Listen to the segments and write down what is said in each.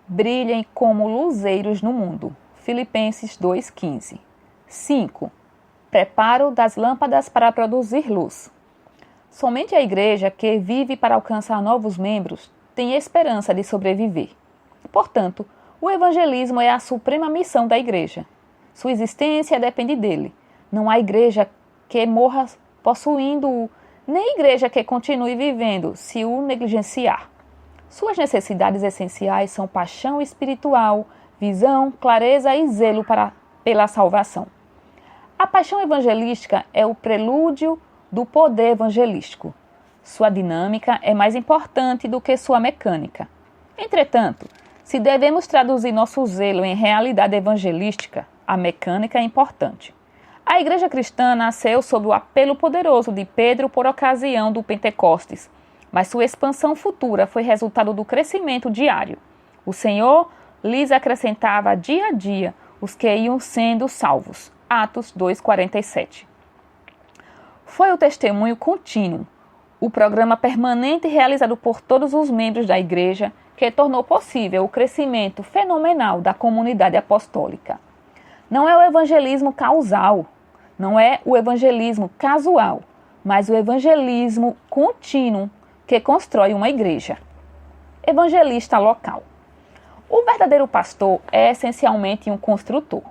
brilhem como luzeiros no mundo. Filipenses 2,15. 5. Preparo das lâmpadas para produzir luz. Somente a igreja que vive para alcançar novos membros tem esperança de sobreviver. Portanto, o evangelismo é a suprema missão da igreja. Sua existência depende dele. Não há igreja que morra possuindo-o, nem igreja que continue vivendo se o negligenciar. Suas necessidades essenciais são paixão espiritual, visão, clareza e zelo pela salvação. A paixão evangelística é o prelúdio do poder evangelístico. Sua dinâmica é mais importante do que sua mecânica. Entretanto, se devemos traduzir nosso zelo em realidade evangelística, a mecânica é importante. A igreja cristã nasceu sob o apelo poderoso de Pedro por ocasião do Pentecostes, mas sua expansão futura foi resultado do crescimento diário. O Senhor lhes acrescentava dia a dia os que iam sendo salvos. Atos 2,47. Foi o testemunho contínuo, o programa permanente realizado por todos os membros da igreja que tornou possível o crescimento fenomenal da comunidade apostólica. Não é o evangelismo causal, não é o evangelismo casual, mas o evangelismo contínuo que constrói uma igreja. Evangelista local. O verdadeiro pastor é essencialmente um construtor.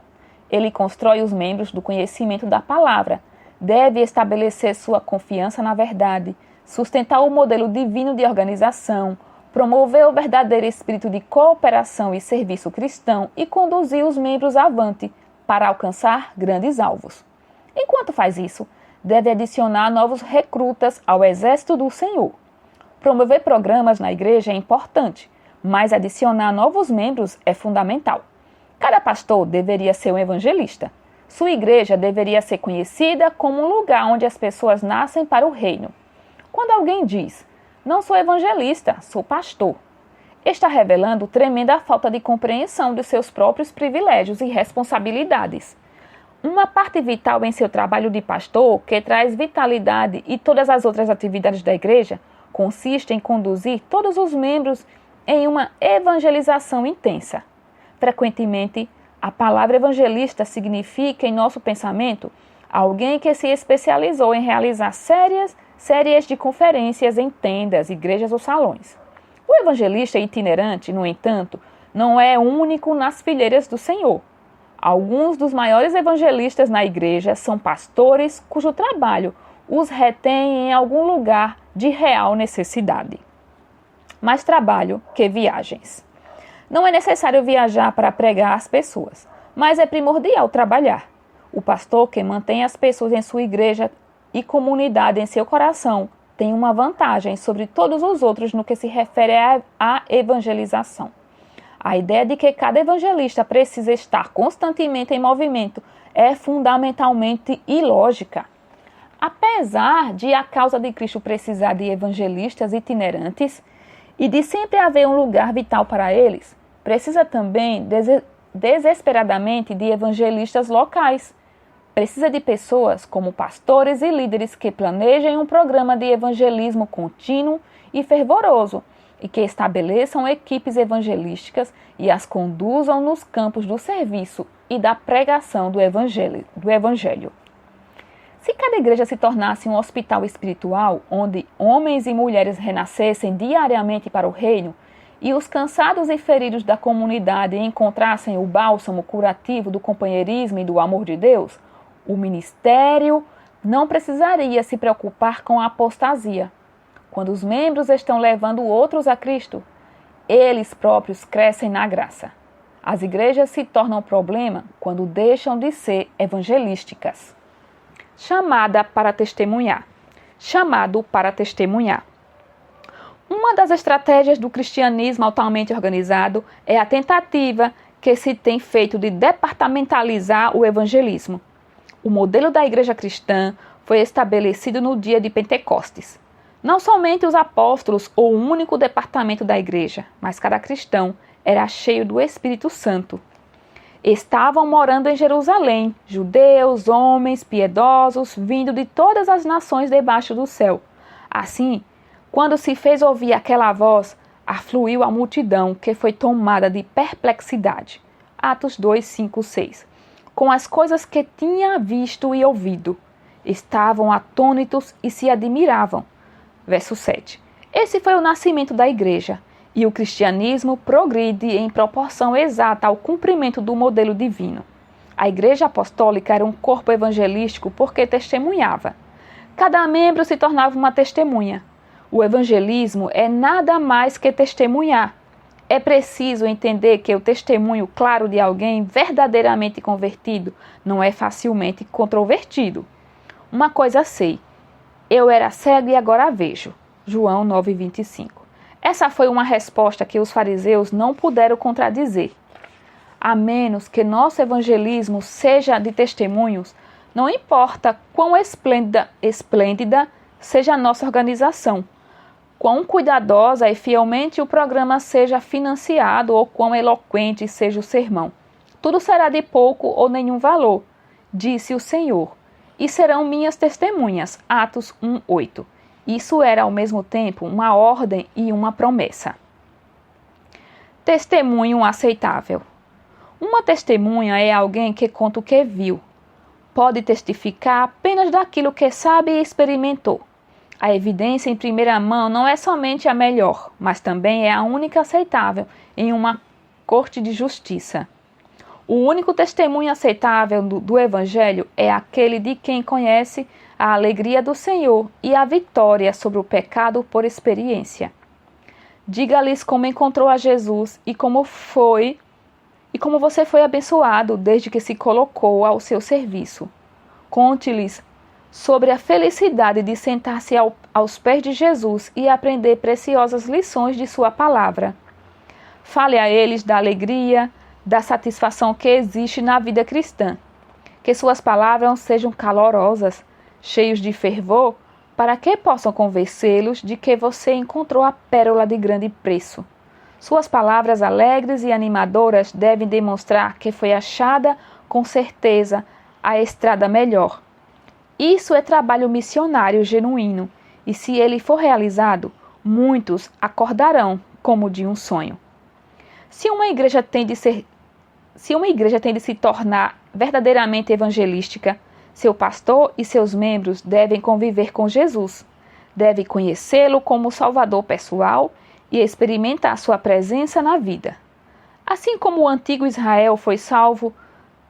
Ele constrói os membros do conhecimento da palavra, deve estabelecer sua confiança na verdade, sustentar o modelo divino de organização, promover o verdadeiro espírito de cooperação e serviço cristão e conduzir os membros avante para alcançar grandes alvos. Enquanto faz isso, deve adicionar novos recrutas ao exército do Senhor. Promover programas na igreja é importante, mas adicionar novos membros é fundamental. Cada pastor deveria ser um evangelista. Sua igreja deveria ser conhecida como um lugar onde as pessoas nascem para o reino. Quando alguém diz, não sou evangelista, sou pastor, está revelando tremenda falta de compreensão dos seus próprios privilégios e responsabilidades. Uma parte vital em seu trabalho de pastor, que traz vitalidade e todas as outras atividades da igreja, consiste em conduzir todos os membros em uma evangelização intensa. Frequentemente, a palavra evangelista significa, em nosso pensamento, alguém que se especializou em realizar séries de conferências em tendas, igrejas ou salões. O evangelista itinerante, no entanto, não é único nas fileiras do Senhor. Alguns dos maiores evangelistas na igreja são pastores cujo trabalho os retém em algum lugar de real necessidade. Mais trabalho que viagens. Não é necessário viajar para pregar às pessoas, mas é primordial trabalhar. O pastor que mantém as pessoas em sua igreja e comunidade em seu coração tem uma vantagem sobre todos os outros no que se refere à evangelização. A ideia de que cada evangelista precisa estar constantemente em movimento é fundamentalmente ilógica. Apesar de a causa de Cristo precisar de evangelistas itinerantes e de sempre haver um lugar vital para eles, precisa também desesperadamente de evangelistas locais. Precisa de pessoas como pastores e líderes que planejem um programa de evangelismo contínuo e fervoroso e que estabeleçam equipes evangelísticas e as conduzam nos campos do serviço e da pregação do evangelho. Se cada igreja se tornasse um hospital espiritual, onde homens e mulheres renascessem diariamente para o reino, e os cansados e feridos da comunidade encontrassem o bálsamo curativo do companheirismo e do amor de Deus, o ministério não precisaria se preocupar com a apostasia. Quando os membros estão levando outros a Cristo, eles próprios crescem na graça. As igrejas se tornam problema quando deixam de ser evangelísticas. Chamada para testemunhar. Chamado para testemunhar. Uma das estratégias do cristianismo altamente organizado é a tentativa que se tem feito de departamentalizar o evangelismo. O modelo da igreja cristã foi estabelecido no dia de Pentecostes. Não somente os apóstolos ou o único departamento da igreja, mas cada cristão era cheio do Espírito Santo. Estavam morando em Jerusalém, judeus, homens, piedosos, vindo de todas as nações debaixo do céu. Assim, quando se fez ouvir aquela voz, afluiu a multidão, que foi tomada de perplexidade. Atos 2, 5, 6. Com as coisas que tinha visto e ouvido. Estavam atônitos e se admiravam. Verso 7. Esse foi o nascimento da igreja, e o cristianismo progride em proporção exata ao cumprimento do modelo divino. A igreja apostólica era um corpo evangelístico porque testemunhava. Cada membro se tornava uma testemunha. O evangelismo é nada mais que testemunhar. É preciso entender que o testemunho claro de alguém verdadeiramente convertido não é facilmente controvertido. Uma coisa sei, eu era cego e agora vejo. João 9,25. Essa foi uma resposta que os fariseus não puderam contradizer. A menos que nosso evangelismo seja de testemunhos, não importa quão esplêndida seja a nossa organização, quão cuidadosa e fielmente o programa seja financiado ou quão eloquente seja o sermão. Tudo será de pouco ou nenhum valor, disse o Senhor, e serão minhas testemunhas. Atos 1:8. Isso era ao mesmo tempo uma ordem e uma promessa. Testemunho aceitável. Uma testemunha é alguém que conta o que viu. Pode testificar apenas daquilo que sabe e experimentou. A evidência em primeira mão não é somente a melhor, mas também é a única aceitável em uma corte de justiça. O único testemunho aceitável do Evangelho é aquele de quem conhece a alegria do Senhor e a vitória sobre o pecado por experiência. Diga-lhes como encontrou a Jesus e como você foi abençoado desde que se colocou ao seu serviço. Conte-lhes sobre a felicidade de sentar-se aos pés de Jesus e aprender preciosas lições de sua palavra. Fale a eles da alegria, da satisfação que existe na vida cristã. Que suas palavras sejam calorosas, cheios de fervor, para que possam convencê-los de que você encontrou a pérola de grande preço. Suas palavras alegres e animadoras devem demonstrar que foi achada, com certeza, a estrada melhor. Isso é trabalho missionário genuíno, e se ele for realizado, muitos acordarão como de um sonho. Se uma igreja tem de se tornar verdadeiramente evangelística, seu pastor e seus membros devem conviver com Jesus, devem conhecê-lo como Salvador pessoal e experimentar sua presença na vida. Assim como o antigo Israel foi salvo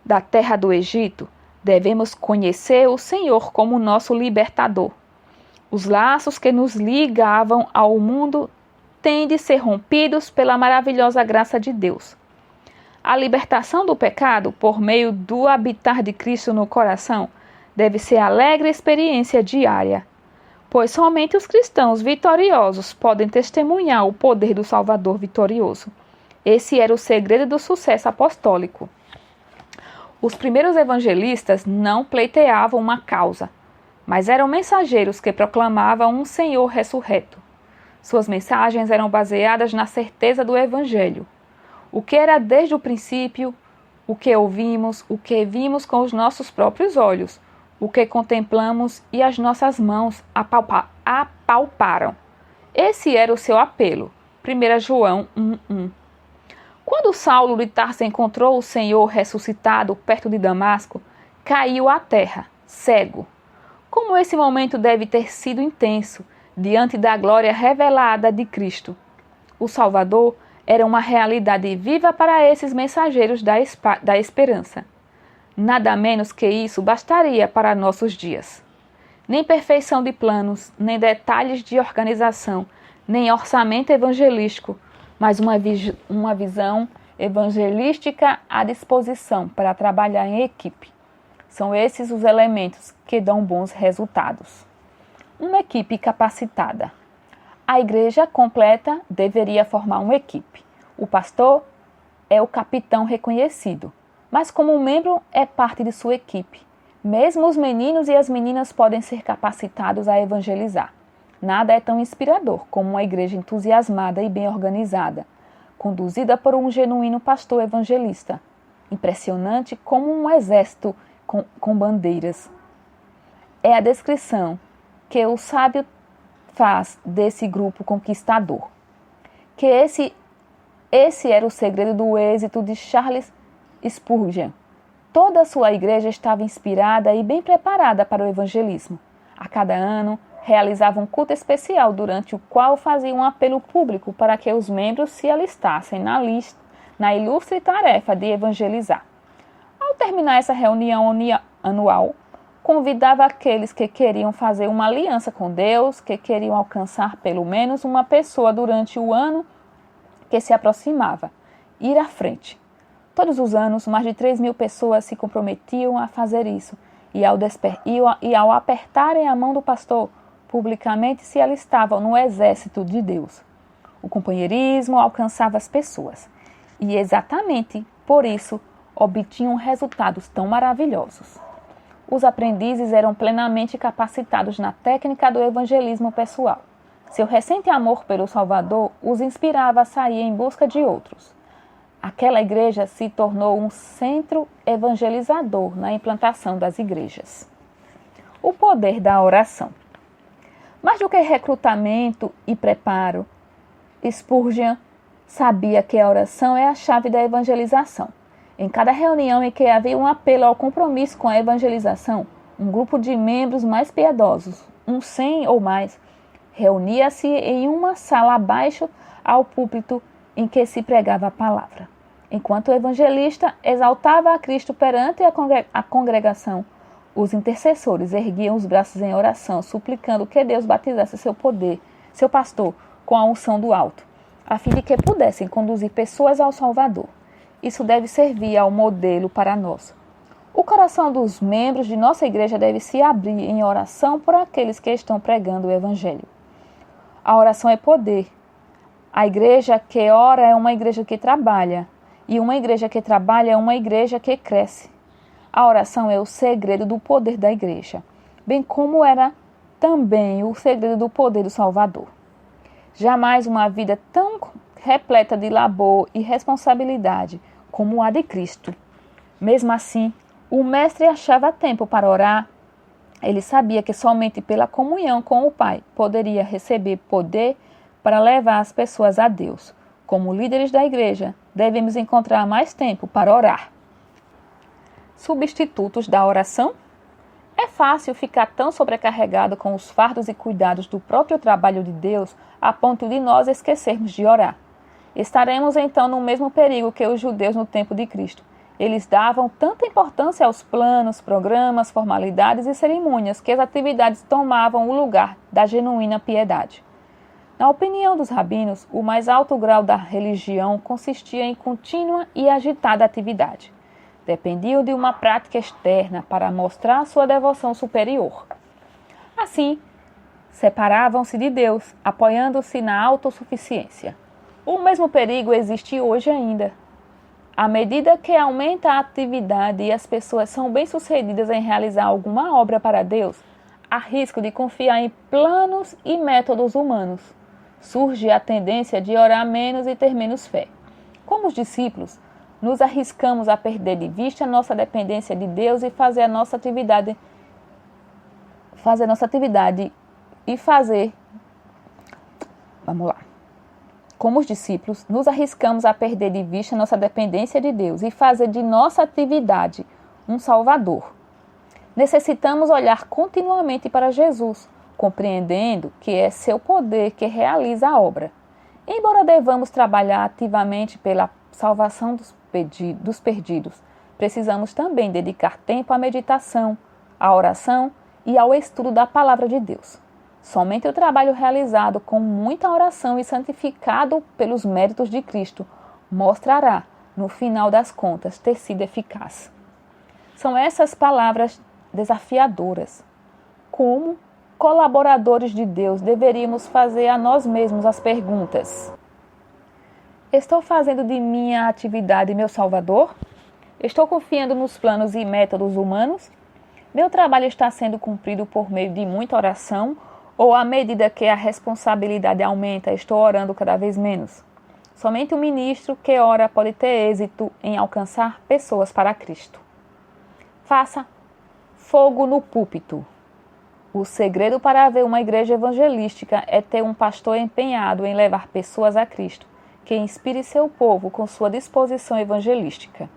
da terra do Egito, devemos conhecer o Senhor como nosso libertador. Os laços que nos ligavam ao mundo têm de ser rompidos pela maravilhosa graça de Deus. A libertação do pecado, por meio do habitar de Cristo no coração, deve ser alegre experiência diária, pois somente os cristãos vitoriosos podem testemunhar o poder do Salvador vitorioso. Esse era o segredo do sucesso apostólico. Os primeiros evangelistas não pleiteavam uma causa, mas eram mensageiros que proclamavam um Senhor ressurreto. Suas mensagens eram baseadas na certeza do Evangelho. O que era desde o princípio, o que ouvimos, o que vimos com os nossos próprios olhos, o que contemplamos e as nossas mãos apalparam. Esse era o seu apelo. 1 João 1:1. Quando Saulo de Tarso encontrou o Senhor ressuscitado perto de Damasco, caiu à terra, cego. Como esse momento deve ter sido intenso diante da glória revelada de Cristo. O Salvador era uma realidade viva para esses mensageiros da esperança. Nada menos que isso bastaria para nossos dias. Nem perfeição de planos, nem detalhes de organização, nem orçamento evangelístico, mas uma visão evangelística à disposição para trabalhar em equipe. São esses os elementos que dão bons resultados. Uma equipe capacitada. A igreja completa deveria formar uma equipe. O pastor é o capitão reconhecido, mas como membro é parte de sua equipe. Mesmo os meninos e as meninas podem ser capacitados a evangelizar. Nada é tão inspirador como uma igreja entusiasmada e bem organizada, conduzida por um genuíno pastor evangelista. Impressionante como um exército com bandeiras. É a descrição que o sábio faz desse grupo conquistador. que esse era o segredo do êxito de Charles Spurgeon. Toda a sua igreja estava inspirada e bem preparada para o evangelismo. A cada ano, realizava um culto especial durante o qual fazia um apelo público para que os membros se alistassem na ilustre tarefa de evangelizar. Ao terminar essa reunião anual, convidava aqueles que queriam fazer uma aliança com Deus, que queriam alcançar pelo menos uma pessoa durante o ano que se aproximava, ir à frente. Todos os anos, mais de 3.000 pessoas se comprometiam a fazer isso, e ao apertarem a mão do pastor, publicamente se alistavam no exército de Deus. O companheirismo alcançava as pessoas, e exatamente por isso obtinham resultados tão maravilhosos. Os aprendizes eram plenamente capacitados na técnica do evangelismo pessoal. Seu recente amor pelo Salvador os inspirava a sair em busca de outros. Aquela igreja se tornou um centro evangelizador na implantação das igrejas. O poder da oração. Mais do que recrutamento e preparo, Spurgeon sabia que a oração é a chave da evangelização. Em cada reunião em que havia um apelo ao compromisso com a evangelização, um grupo de membros mais piedosos, uns 100 ou mais, reunia-se em uma sala abaixo ao púlpito em que se pregava a palavra. Enquanto o evangelista exaltava a Cristo perante a congregação, os intercessores erguiam os braços em oração, suplicando que Deus batizasse seu pastor, com a unção do alto, a fim de que pudessem conduzir pessoas ao Salvador. Isso deve servir ao modelo para nós. O coração dos membros de nossa igreja deve se abrir em oração por aqueles que estão pregando o Evangelho. A oração é poder. A igreja que ora é uma igreja que trabalha, e uma igreja que trabalha é uma igreja que cresce. A oração é o segredo do poder da igreja, bem como era também o segredo do poder do Salvador. Jamais uma vida tão repleta de labor e responsabilidade como a de Cristo. Mesmo assim, o mestre achava tempo para orar. Ele sabia que somente pela comunhão com o Pai poderia receber poder para levar as pessoas a Deus. Como líderes da igreja, devemos encontrar mais tempo para orar. Substitutos da oração? É fácil ficar tão sobrecarregado com os fardos e cuidados do próprio trabalho de Deus a ponto de nós esquecermos de orar. Estaremos então no mesmo perigo que os judeus no tempo de Cristo. Eles davam tanta importância aos planos, programas, formalidades e cerimônias que as atividades tomavam o lugar da genuína piedade. Na opinião dos rabinos, o mais alto grau da religião consistia em contínua e agitada atividade. Dependiam de uma prática externa para mostrar sua devoção superior. Assim, separavam-se de Deus, apoiando-se na autossuficiência. O mesmo perigo existe hoje ainda. À medida que aumenta a atividade e as pessoas são bem-sucedidas em realizar alguma obra para Deus, há risco de confiar em planos e métodos humanos. Surge a tendência de orar menos e ter menos fé. Como os discípulos, nos arriscamos a perder de vista a nossa dependência de Deus e fazer nossa atividade Vamos lá. Como os discípulos, nos arriscamos a perder de vista nossa dependência de Deus e fazer de nossa atividade um Salvador. Necessitamos olhar continuamente para Jesus, compreendendo que é seu poder que realiza a obra. Embora devamos trabalhar ativamente pela salvação dos perdidos, precisamos também dedicar tempo à meditação, à oração e ao estudo da Palavra de Deus. Somente o trabalho realizado com muita oração e santificado pelos méritos de Cristo mostrará, no final das contas, ter sido eficaz. São essas palavras desafiadoras. Como colaboradores de Deus, deveríamos fazer a nós mesmos as perguntas: estou fazendo de minha atividade meu Salvador? Estou confiando nos planos e métodos humanos? Meu trabalho está sendo cumprido por meio de muita oração? Ou à medida que a responsabilidade aumenta, estou orando cada vez menos? Somente o ministro que ora pode ter êxito em alcançar pessoas para Cristo. Faça fogo no púlpito. O segredo para haver uma igreja evangelística é ter um pastor empenhado em levar pessoas a Cristo, que inspire seu povo com sua disposição evangelística.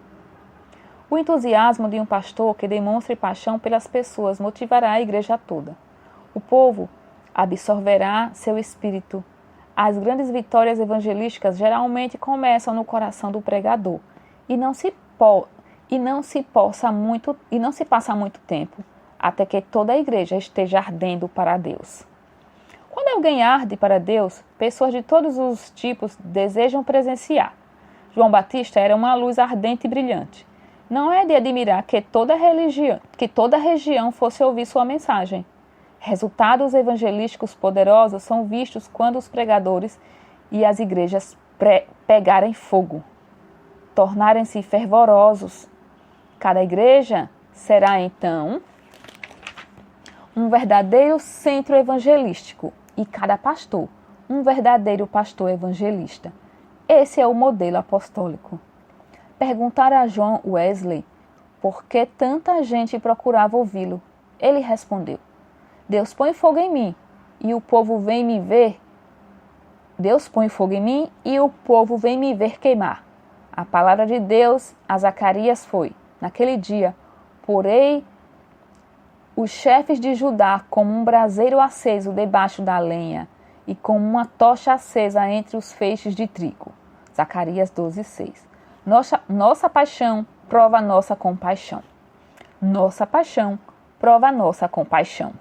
O entusiasmo de um pastor que demonstre paixão pelas pessoas motivará a igreja toda. O povo absorverá seu espírito. As grandes vitórias evangelísticas geralmente começam no coração do pregador e não se passa muito tempo até que toda a igreja esteja ardendo para Deus. Quando alguém arde para Deus, pessoas de todos os tipos desejam presenciar. João Batista era uma luz ardente e brilhante. Não é de admirar que toda região fosse ouvir sua mensagem. Resultados evangelísticos poderosos são vistos quando os pregadores e as igrejas pegarem fogo, tornarem-se fervorosos. Cada igreja será, então, um verdadeiro centro evangelístico e cada pastor, um verdadeiro pastor evangelista. Esse é o modelo apostólico. Perguntaram a John Wesley por que tanta gente procurava ouvi-lo. Ele respondeu: Deus põe fogo em mim e o povo vem me ver. Deus põe fogo em mim e o povo vem me ver queimar. A palavra de Deus a Zacarias foi: naquele dia, porei os chefes de Judá como um braseiro aceso debaixo da lenha e como uma tocha acesa entre os feixes de trigo. Zacarias 12:6. Nossa paixão prova nossa compaixão. Nossa paixão prova nossa compaixão.